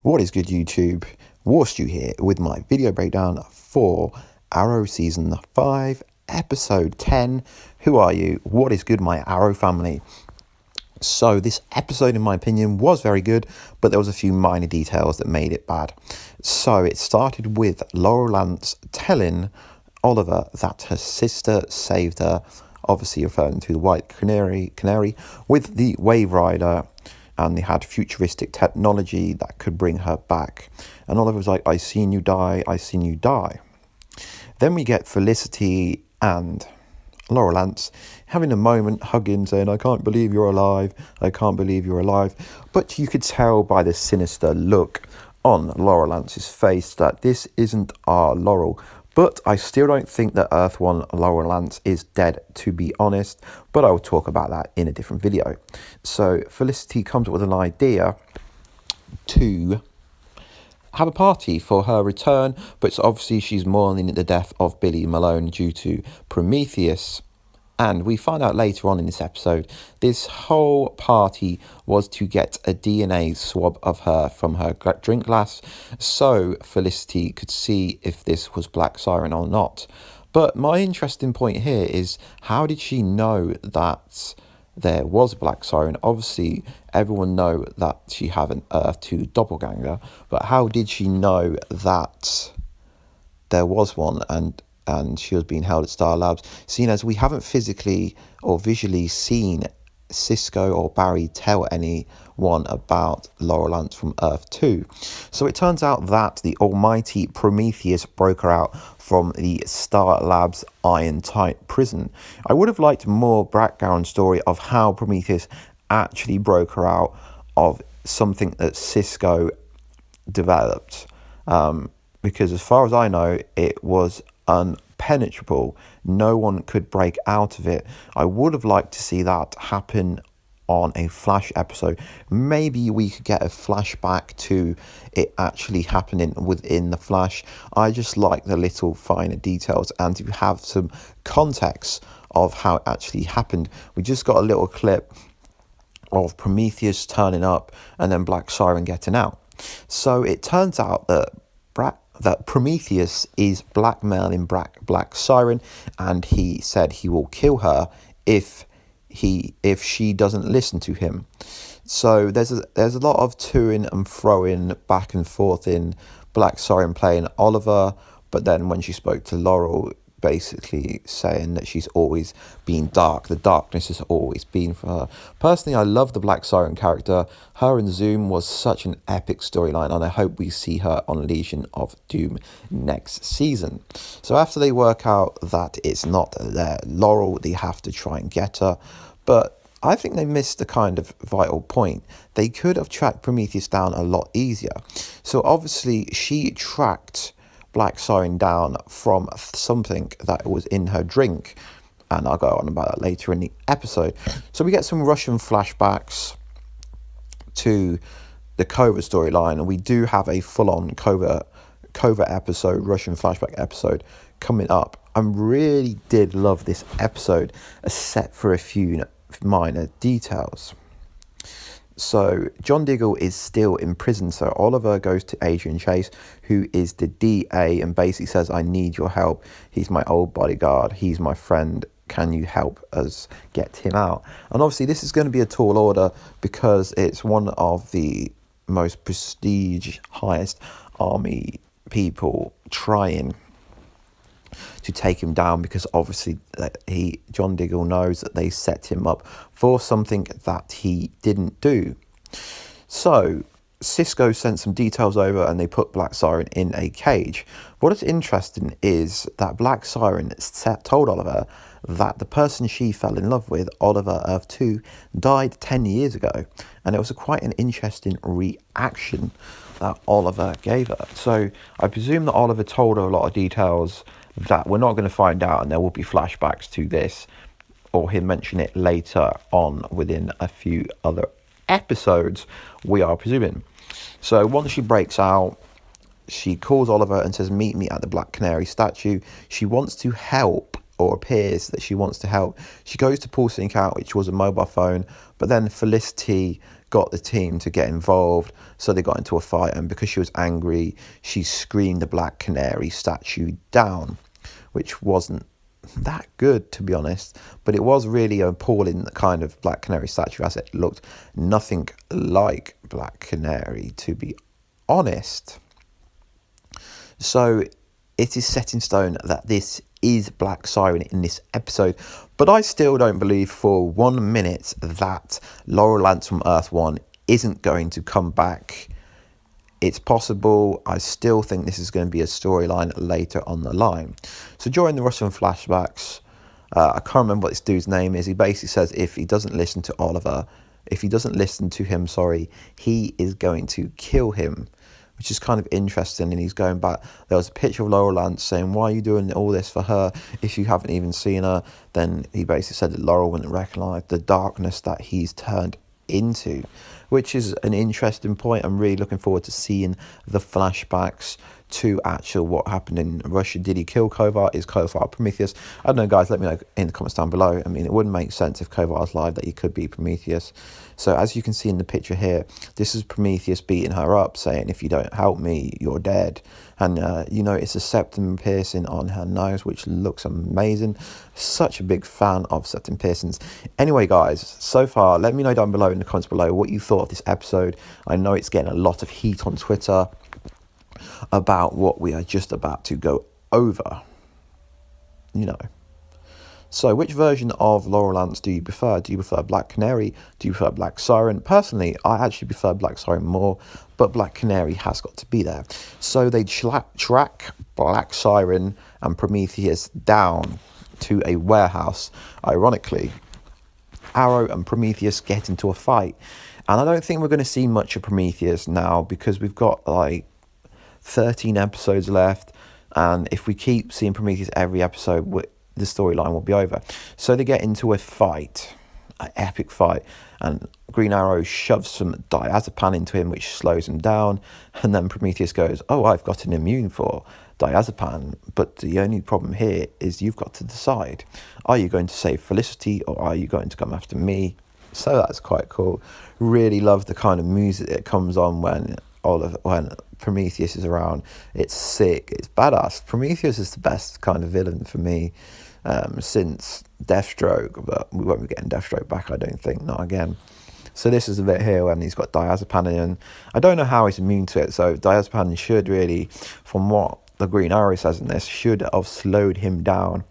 What is good, YouTube? Warstu here with my video breakdown for Arrow Season 5, Episode 10. Who are you? What is good, my Arrow family? So this episode, in my opinion, was very good, but there was a few minor details that made it bad. So it started with Laurel telling Oliver that her sister saved her, obviously referring to the White Canary with the Wave Rider, and they had futuristic technology that could bring her back. And Oliver was like, I seen you die. Then we get Felicity and Laurel having a moment, hugging, saying, I can't believe you're alive. But you could tell by the sinister look on Laurelance's face that this isn't our Laurel. But I still don't think that Earth 1 Laurel is dead, to be honest. But I will talk about that in a different video. So Felicity comes up with an idea to have a party for her return. But obviously she's mourning the death of Billy Malone due to Prometheus. And we find out later on in this episode, this whole party was to get a DNA swab of her from her drink glass, so Felicity could see if this was Black Siren or not. But my interesting point here is, how did she know that there was Black Siren? Obviously, everyone know that she had an Earth 2 doppelganger, but how did she know that there was one and she was being held at Star Labs, seeing as we haven't physically or visually seen Cisco or Barry tell anyone about Laurel from Earth 2. So it turns out that the almighty Prometheus broke her out from the Star Labs iron-tight prison. I would have liked more background story of how Prometheus actually broke her out of something that Cisco developed. Because as far as I know, it was unpenetrable. No one could break out of it. I would have liked to see that happen on a Flash episode. Maybe we could get a flashback to it actually happening within the Flash. I just like the little finer details and to have some context of how it actually happened. We just got a little clip of Prometheus turning up and then Black Siren getting out. So it turns out that Prometheus is blackmailing Black Siren, and he said he will kill her if she doesn't listen to him. So there's a lot of toing and throwing back and forth in Black Siren playing Oliver, but then when she spoke to Laurel, basically saying that she's always been dark. The darkness has always been for her. Personally, I love the Black Siren character. Her and Zoom was such an epic storyline, and I hope we see her on Legion of Doom next season. So after they work out that it's not their Laurel, they have to try and get her. But I think they missed the kind of vital point. They could have tracked Prometheus down a lot easier. So obviously she tracked Black Siren down from something that was in her drink, and I'll go on about that later in the episode. So we get some Russian flashbacks to the covert storyline, and we do have a full-on covert episode, Russian flashback episode coming up. I really did love this episode, except for a few minor details. So John Diggle is still in prison, so Oliver goes to Adrian Chase, who is the DA, and basically says, I need your help. He's my old bodyguard. He's my friend. Can you help us get him out? And obviously this is going to be a tall order because it's one of the most prestige, highest army people trying to take him down, because obviously John Diggle knows that they set him up for something that he didn't do. So Cisco sent some details over and they put Black Siren in a cage. What is interesting is that Black Siren told Oliver that the person she fell in love with, Oliver Earth 2, died 10 years ago. And it was quite an interesting reaction that Oliver gave her. So I presume that Oliver told her a lot of details that we're not going to find out, and there will be flashbacks to this, or he'll mention it later on within a few other episodes, we are presuming. So once she breaks out, she calls Oliver and says, meet me at the Black Canary statue. She wants to help, or appears that she wants to help. She goes to pull something out, which was a mobile phone, but then Felicity got the team to get involved, so they got into a fight, and because she was angry, she screamed the Black Canary statue down, which wasn't that good, to be honest, but it was really appalling, the kind of Black Canary statue, as it looked nothing like Black Canary, to be honest. So it is set in stone that this is Black Siren in this episode, but I still don't believe for 1 minute that Laurel Lance from Earth 1 isn't going to come back. It's possible. I still think this is going to be a storyline later on the line. So during the Russian flashbacks, I can't remember what this dude's name is. He basically says if he doesn't listen to Oliver, if he doesn't listen to him, he is going to kill him, which is kind of interesting. And he's going back. There was a picture of Laurel Lance saying, why are you doing all this for her if you haven't even seen her? Then he basically said that Laurel wouldn't recognise the darkness that he's turned into, which is an interesting point. I'm really looking forward to seeing the flashbacks to actual what happened in Russia. Did he kill Kovar? Is Kovar Prometheus? I don't know, guys, let me know in the comments down below. I mean, it wouldn't make sense if Kovar's live that he could be Prometheus. So as you can see in the picture here, this is Prometheus beating her up, saying, if you don't help me, you're dead. And you know, it's a septum piercing on her nose, which looks amazing. Such a big fan of septum piercings. Anyway, guys, so far, let me know down below in the comments below what you thought of this episode. I know it's getting a lot of heat on Twitter about what we are just about to go over, you know. So which version of Laurel Lance do you prefer? Do you prefer Black Canary? Do you prefer Black Siren? Personally, I actually prefer Black Siren more, but Black Canary has got to be there. So they track Black Siren and Prometheus down to a warehouse. Ironically, Arrow and Prometheus get into a fight. And I don't think we're going to see much of Prometheus now, because we've got like 13 episodes left, and if we keep seeing Prometheus every episode, the storyline will be over. So they get into a fight, an epic fight, and Green Arrow shoves some diazepam into him, which slows him down, and then Prometheus goes, oh, I've got an immune for diazepam, but the only problem here is you've got to decide. Are you going to save Felicity, or are you going to come after me? So that's quite cool. Really love the kind of music that comes on when Prometheus is around. It's sick, it's badass. Prometheus is the best kind of villain for me since Deathstroke, but we won't be getting Deathstroke back, I don't think, not again. So this is a bit here when he's got diazepam in. I don't know how he's immune to it, so diazepam should really, from what the Green Arrow says in this, should have slowed him down.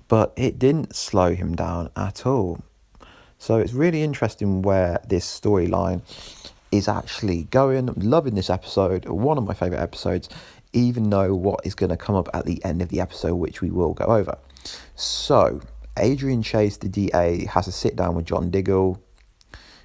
But it didn't slow him down at all. So it's really interesting where this storyline is actually going. I'm loving this episode, one of my favourite episodes, even though what is going to come up at the end of the episode, which we will go over. So Adrian Chase, the DA, has a sit down with John Diggle,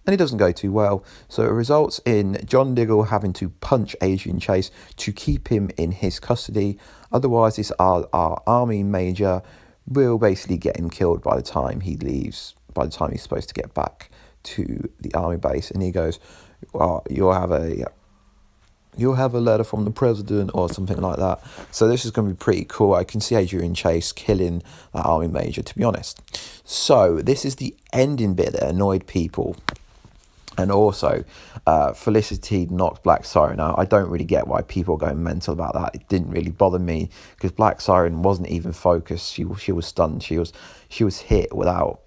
and it doesn't go too well. So it results in John Diggle having to punch Adrian Chase to keep him in his custody. Otherwise, this our army major will basically get him killed by the time he leaves, by the time he's supposed to get back to the army base. And he goes, well, you'll have a letter from the president or something like that. So this is going to be pretty cool. I can see Adrian Chase killing that army major, to be honest. So this is the ending bit that annoyed people. And also, Felicity knocked Black Siren out. I don't really get why people are going mental about that. It didn't really bother me, because Black Siren wasn't even focused. She was stunned. She was hit without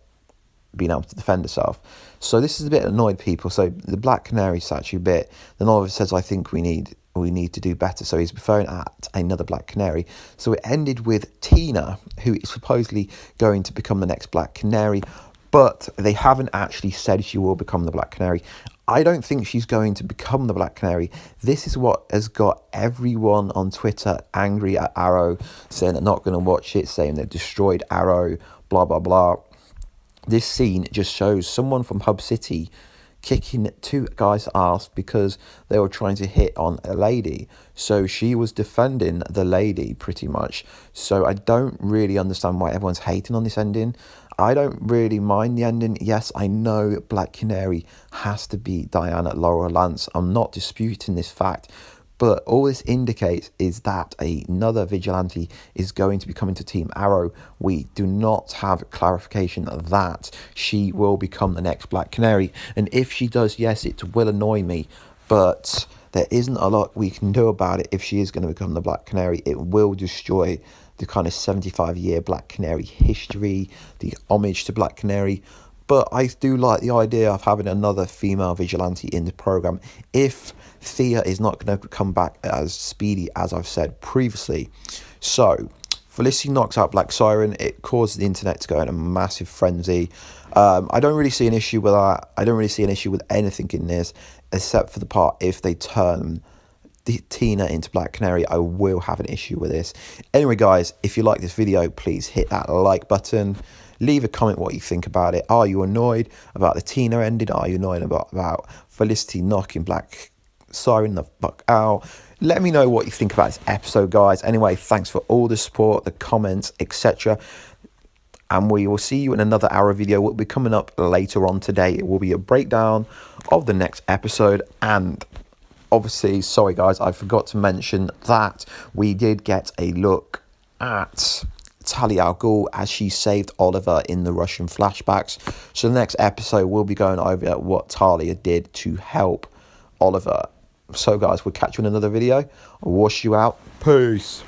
being able to defend herself. So this is a bit annoyed people. So the Black Canary statue bit, then Oliver says, I think we need to do better. So he's referring at another Black Canary. So it ended with Tina, who is supposedly going to become the next Black Canary, but they haven't actually said she will become the Black Canary. I don't think she's going to become the Black Canary. This is what has got everyone on Twitter angry at Arrow, saying they're not going to watch it, saying they've destroyed Arrow, blah, blah, blah. This scene just shows someone from Hub City kicking two guys' ass because they were trying to hit on a lady. So she was defending the lady pretty much. So I don't really understand why everyone's hating on this ending. I don't really mind the ending. Yes, I know Black Canary has to be Diana Laurel Lance. I'm not disputing this fact. But all this indicates is that another vigilante is going to be coming to Team Arrow. We do not have clarification that she will become the next Black Canary. And if she does, yes, it will annoy me. But there isn't a lot we can do about it if she is going to become the Black Canary. It will destroy the kind of 75-year Black Canary history, the homage to Black Canary. But I do like the idea of having another female vigilante in the program if Thea is not going to come back as speedy as I've said previously. So Felicity knocks out Black Siren. It causes the internet to go in a massive frenzy. I don't really see an issue with that. I don't really see an issue with anything in this, except for the part if they turn Tina into Black Canary. I will have an issue with this. Anyway, guys, if you like this video, please hit that like button. Leave a comment what you think about it. Are you annoyed about the Tina ending? Are you annoyed about Felicity knocking Black Siren the fuck out? Let me know what you think about this episode, guys. Anyway, thanks for all the support, the comments, etc. And we will see you in another Arrow video. Will be coming up later on today. It will be a breakdown of the next episode. And obviously, sorry guys, I forgot to mention that we did get a look at Talia Ghul as she saved Oliver in the Russian flashbacks. So the next episode we'll be going over what Talia did to help Oliver. So guys, we'll catch you in another video. I'll wash you out. Peace.